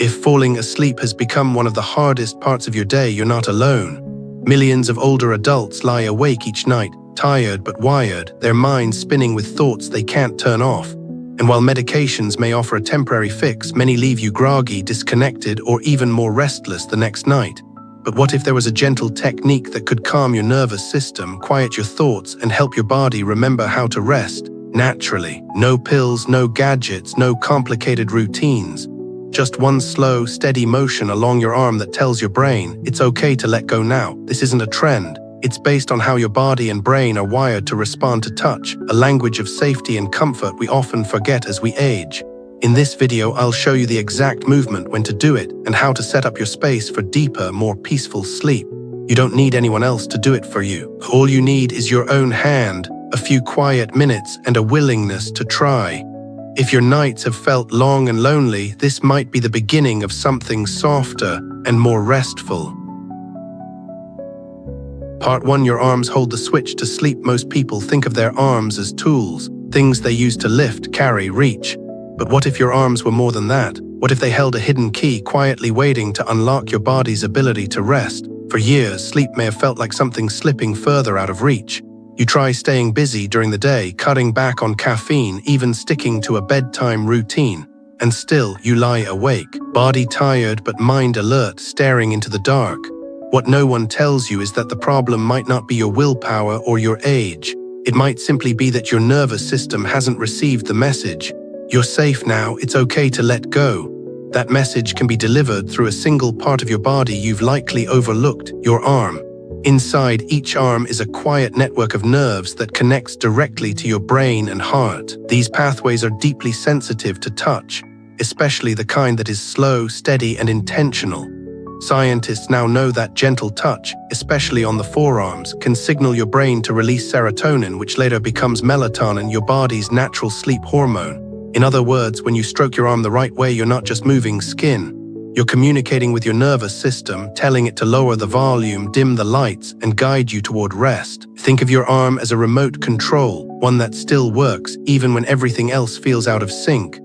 If falling asleep has become one of the hardest parts of your day, you're not alone. Millions of older adults lie awake each night, tired but wired, their minds spinning with thoughts they can't turn off. And while medications may offer a temporary fix, many leave you groggy, disconnected, or even more restless the next night. But what if there was a gentle technique that could calm your nervous system, quiet your thoughts, and help your body remember how to rest naturally? No pills, no gadgets, no complicated routines. Just one slow, steady motion along your arm that tells your brain, it's okay to let go now. This isn't a trend. It's based on how your body and brain are wired to respond to touch, a language of safety and comfort we often forget as we age. In this video, I'll show you the exact movement, when to do it, and how to set up your space for deeper, more peaceful sleep. You don't need anyone else to do it for you. All you need is your own hand, a few quiet minutes, and a willingness to try. If your nights have felt long and lonely, this might be the beginning of something softer and more restful. Part 1. Your arms hold the switch to sleep. Most people think of their arms as tools, things they use to lift, carry, reach. But what if your arms were more than that? What if they held a hidden key, quietly waiting to unlock your body's ability to rest? For years, sleep may have felt like something slipping further out of reach. You try staying busy during the day, cutting back on caffeine, even sticking to a bedtime routine. And still, you lie awake, body tired but mind alert, staring into the dark. What no one tells you is that the problem might not be your willpower or your age. It might simply be that your nervous system hasn't received the message. You're safe now, it's okay to let go. That message can be delivered through a single part of your body you've likely overlooked, your arm. Inside each arm is a quiet network of nerves that connects directly to your brain and heart. These pathways are deeply sensitive to touch, especially the kind that is slow, steady, and intentional. Scientists now know that gentle touch, especially on the forearms, can signal your brain to release serotonin, which later becomes melatonin, your body's natural sleep hormone. In other words, when you stroke your arm the right way, you're not just moving skin. You're communicating with your nervous system, telling it to lower the volume, dim the lights, and guide you toward rest. Think of your arm as a remote control, one that still works even when everything else feels out of sync.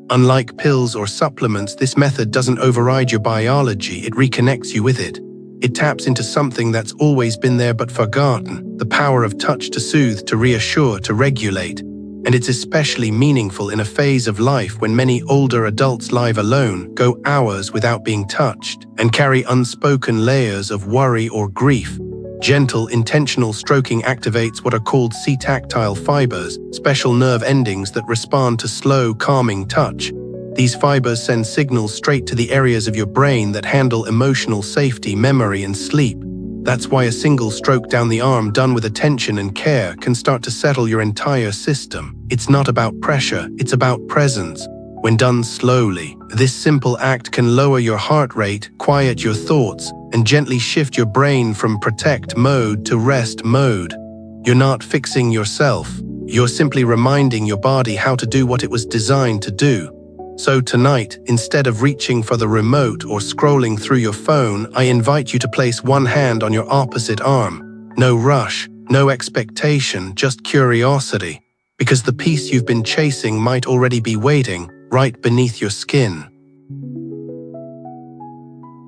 Unlike pills or supplements, this method doesn't override your biology, it reconnects you with it. It taps into something that's always been there but forgotten, the power of touch to soothe, to reassure, to regulate. And it's especially meaningful in a phase of life when many older adults lie alone, go hours without being touched, and carry unspoken layers of worry or grief. Gentle, intentional stroking activates what are called C-tactile fibers, special nerve endings that respond to slow, calming touch. These fibers send signals straight to the areas of your brain that handle emotional safety, memory, and sleep. That's why a single stroke down the arm done with attention and care can start to settle your entire system. It's not about pressure, it's about presence. When done slowly, this simple act can lower your heart rate, quiet your thoughts, and gently shift your brain from protect mode to rest mode. You're not fixing yourself. You're simply reminding your body how to do what it was designed to do. So tonight, instead of reaching for the remote or scrolling through your phone, I invite you to place one hand on your opposite arm. No rush, no expectation, just curiosity. Because the peace you've been chasing might already be waiting right beneath your skin.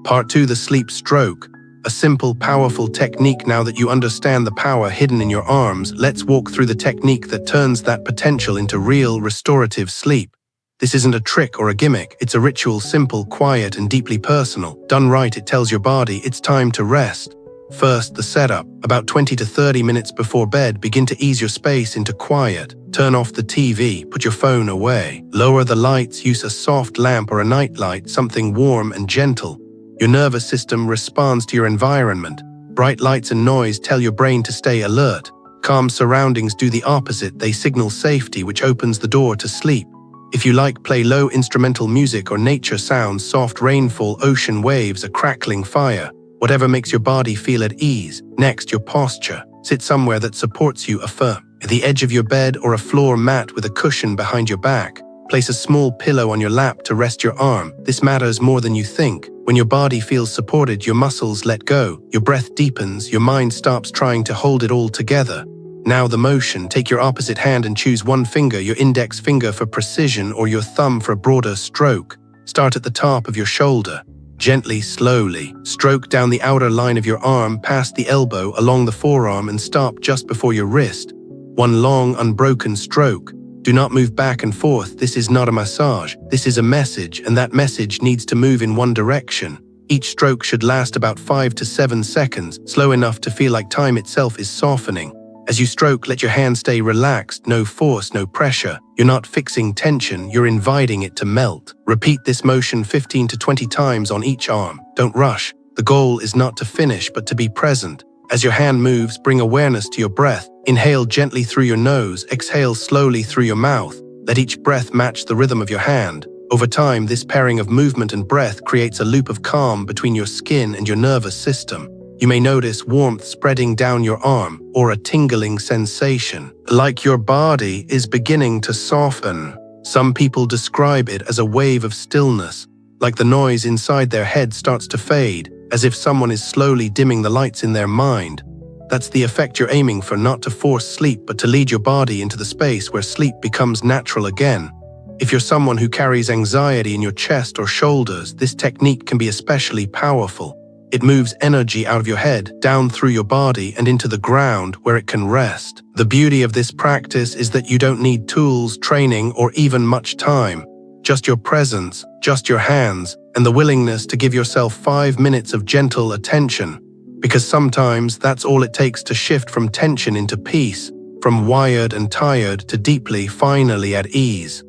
Part 2. The sleep stroke. A simple, powerful technique. Now that you understand the power hidden in your arms, let's walk through the technique that turns that potential into real, restorative sleep. This isn't a trick or a gimmick, it's a ritual, simple, quiet, and deeply personal. Done right, it tells your body it's time to rest. First, the setup. About 20 to 30 minutes before bed, begin to ease your space into quiet. Turn off the TV, put your phone away. Lower the lights, use a soft lamp or a nightlight, something warm and gentle. Your nervous system responds to your environment. Bright lights and noise tell your brain to stay alert. Calm surroundings do the opposite, they signal safety, which opens the door to sleep. If you like, play low instrumental music or nature sounds, soft rainfall, ocean waves, a crackling fire, whatever makes your body feel at ease. Next, your posture. Sit somewhere that supports you, firm. At the edge of your bed or a floor mat with a cushion behind your back. Place a small pillow on your lap to rest your arm. This matters more than you think. When your body feels supported, your muscles let go, your breath deepens, your mind stops trying to hold it all together. Now the motion. Take your opposite hand and choose one finger, your index finger for precision or your thumb for a broader stroke. Start at the top of your shoulder. Gently, slowly, stroke down the outer line of your arm past the elbow along the forearm and stop just before your wrist. One long, unbroken stroke. Do not move back and forth. This is not a massage. This is a message, and that message needs to move in one direction. Each stroke should last about 5 to 7 seconds, slow enough to feel like time itself is softening. As you stroke, let your hand stay relaxed, no force, no pressure. You're not fixing tension, you're inviting it to melt. Repeat this motion 15 to 20 times on each arm. Don't rush. The goal is not to finish, but to be present. As your hand moves, bring awareness to your breath. Inhale gently through your nose, exhale slowly through your mouth. Let each breath match the rhythm of your hand. Over time, this pairing of movement and breath creates a loop of calm between your skin and your nervous system. You may notice warmth spreading down your arm, or a tingling sensation, like your body is beginning to soften. Some people describe it as a wave of stillness, like the noise inside their head starts to fade, as if someone is slowly dimming the lights in their mind. That's the effect you're aiming for, not to force sleep, but to lead your body into the space where sleep becomes natural again. If you're someone who carries anxiety in your chest or shoulders, this technique can be especially powerful. It moves energy out of your head, down through your body, and into the ground where it can rest. The beauty of this practice is that you don't need tools, training, or even much time. Just your presence, just your hands, and the willingness to give yourself 5 minutes of gentle attention. Because sometimes that's all it takes to shift from tension into peace, from wired and tired to deeply, finally at ease.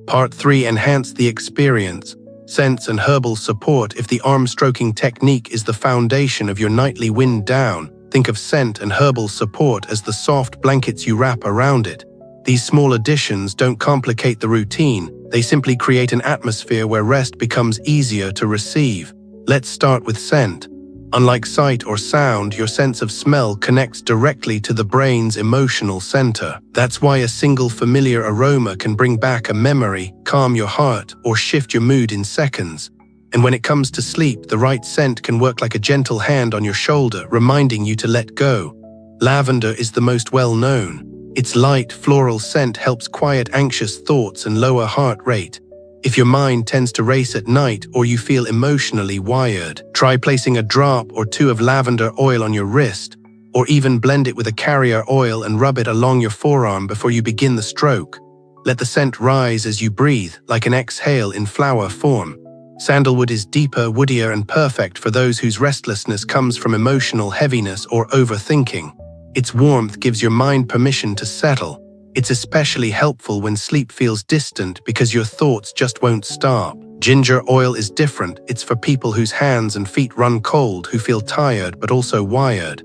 Part 3. Enhance the experience. Scents and herbal support. If the arm-stroking technique is the foundation of your nightly wind down, think of scent and herbal support as the soft blankets you wrap around it. These small additions don't complicate the routine, they simply create an atmosphere where rest becomes easier to receive. Let's start with scent. Unlike sight or sound, your sense of smell connects directly to the brain's emotional center. That's why a single familiar aroma can bring back a memory, calm your heart, or shift your mood in seconds. And when it comes to sleep, the right scent can work like a gentle hand on your shoulder, reminding you to let go. Lavender is the most well-known. Its light, floral scent helps quiet anxious thoughts and lower heart rate. If your mind tends to race at night or you feel emotionally wired, try placing a drop or two of lavender oil on your wrist, or even blend it with a carrier oil and rub it along your forearm before you begin the stroke. Let the scent rise as you breathe, like an exhale in flower form. Sandalwood is deeper, woodier, and perfect for those whose restlessness comes from emotional heaviness or overthinking. Its warmth gives your mind permission to settle. It's especially helpful when sleep feels distant because your thoughts just won't stop. Ginger oil is different. It's for people whose hands and feet run cold, who feel tired but also wired.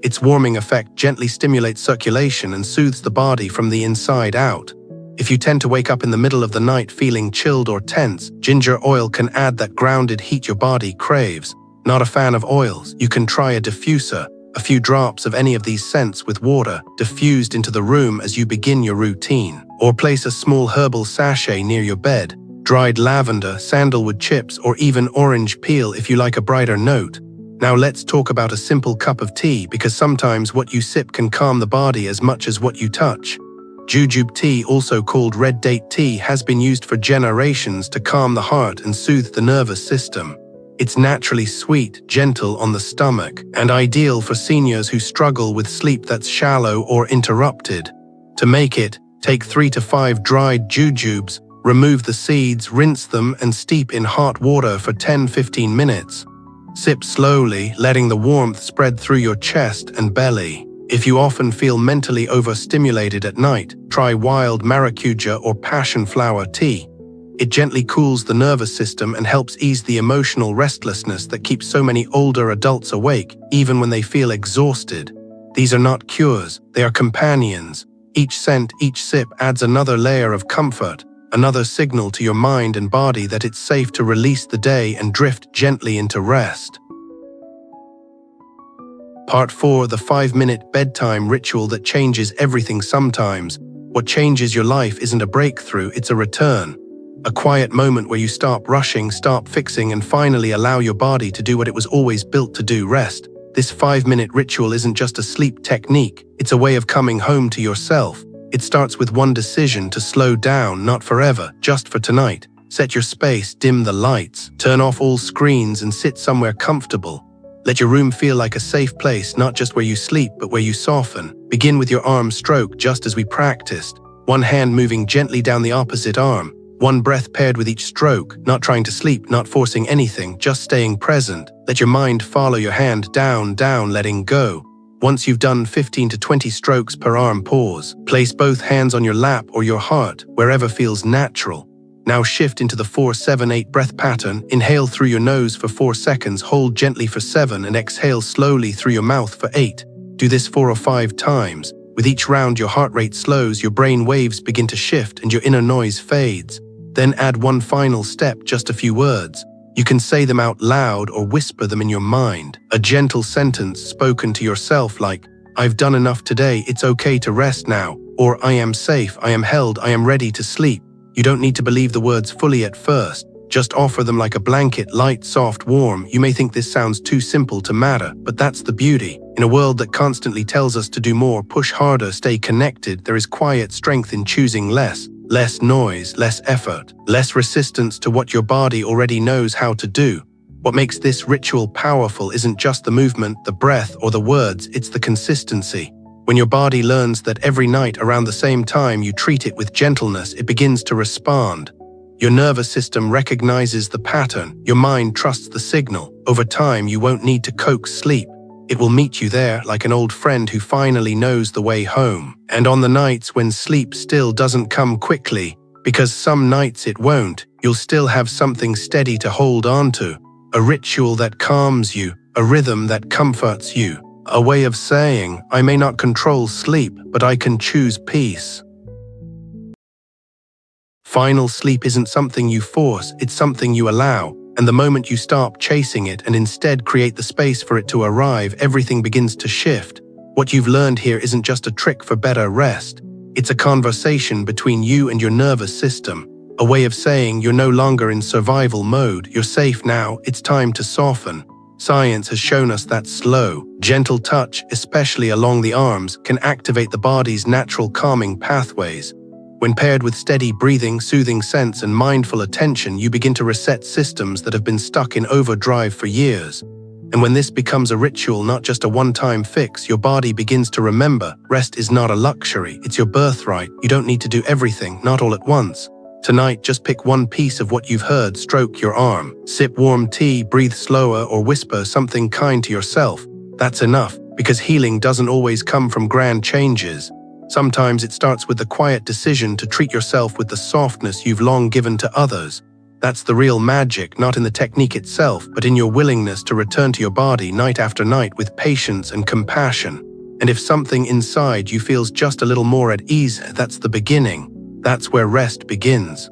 Its warming effect gently stimulates circulation and soothes the body from the inside out. If you tend to wake up in the middle of the night feeling chilled or tense, ginger oil can add that grounded heat your body craves. Not a fan of oils? You can try a diffuser. A few drops of any of these scents with water diffused into the room as you begin your routine. Or place a small herbal sachet near your bed. Dried lavender, sandalwood chips, or even orange peel if you like a brighter note. Now let's talk about a simple cup of tea, because sometimes what you sip can calm the body as much as what you touch. Jujube tea, also called red date tea, has been used for generations to calm the heart and soothe the nervous system. It's naturally sweet, gentle on the stomach, and ideal for seniors who struggle with sleep that's shallow or interrupted. To make it, take 3 to 5 dried jujubes, remove the seeds, rinse them, and steep in hot water for 10-15 minutes. Sip slowly, letting the warmth spread through your chest and belly. If you often feel mentally overstimulated at night, try wild maracuja or passionflower tea. It gently cools the nervous system and helps ease the emotional restlessness that keeps so many older adults awake, even when they feel exhausted. These are not cures, they are companions. Each scent, each sip adds another layer of comfort, another signal to your mind and body that it's safe to release the day and drift gently into rest. Part 4. The 5-minute bedtime ritual that changes everything. Sometimes, what changes your life isn't a breakthrough, it's a return. A quiet moment where you stop rushing, stop fixing, and finally allow your body to do what it was always built to do: rest. This 5-minute ritual isn't just a sleep technique, it's a way of coming home to yourself. It starts with one decision: to slow down, not forever, just for tonight. Set your space, dim the lights, turn off all screens and sit somewhere comfortable. Let your room feel like a safe place, not just where you sleep, but where you soften. Begin with your arm stroke, just as we practiced. One hand moving gently down the opposite arm. One breath paired with each stroke, not trying to sleep, not forcing anything, just staying present. Let your mind follow your hand down, letting go. Once you've done 15 to 20 strokes per arm, pause. Place both hands on your lap or your heart, wherever feels natural. Now shift into the 4-7-8 breath pattern. Inhale through your nose for 4 seconds, hold gently for 7, and exhale slowly through your mouth for 8. Do this 4 or 5 times. With each round, your heart rate slows, your brain waves begin to shift, and your inner noise fades. Then add one final step, just a few words. You can say them out loud or whisper them in your mind. A gentle sentence spoken to yourself like, "I've done enough today, it's okay to rest now," or "I am safe, I am held, I am ready to sleep." You don't need to believe the words fully at first. Just offer them like a blanket, light, soft, warm. You may think this sounds too simple to matter, but that's the beauty. In a world that constantly tells us to do more, push harder, stay connected, there is quiet strength in choosing less. Less noise, less effort, less resistance to what your body already knows how to do. What makes this ritual powerful isn't just the movement, the breath, or the words, it's the consistency. When your body learns that every night around the same time you treat it with gentleness, it begins to respond. Your nervous system recognizes the pattern, your mind trusts the signal. Over time, you won't need to coax sleep. It will meet you there like an old friend who finally knows the way home. And on the nights when sleep still doesn't come quickly, because some nights it won't, you'll still have something steady to hold on to. A ritual that calms you, a rhythm that comforts you. A way of saying, I may not control sleep, but I can choose peace. Final sleep isn't something you force, it's something you allow. And the moment you stop chasing it and instead create the space for it to arrive, everything begins to shift. What you've learned here isn't just a trick for better rest. It's a conversation between you and your nervous system. A way of saying you're no longer in survival mode, you're safe now, it's time to soften. Science has shown us that slow, gentle touch, especially along the arms, can activate the body's natural calming pathways. When paired with steady breathing, soothing scents, and mindful attention, you begin to reset systems that have been stuck in overdrive for years. And when this becomes a ritual, not just a one-time fix, your body begins to remember, rest is not a luxury, it's your birthright. You don't need to do everything, not all at once. Tonight, just pick one piece of what you've heard, stroke your arm, sip warm tea, breathe slower, or whisper something kind to yourself. That's enough, because healing doesn't always come from grand changes. Sometimes it starts with the quiet decision to treat yourself with the softness you've long given to others. That's the real magic, not in the technique itself, but in your willingness to return to your body night after night with patience and compassion. And if something inside you feels just a little more at ease, that's the beginning. That's where rest begins.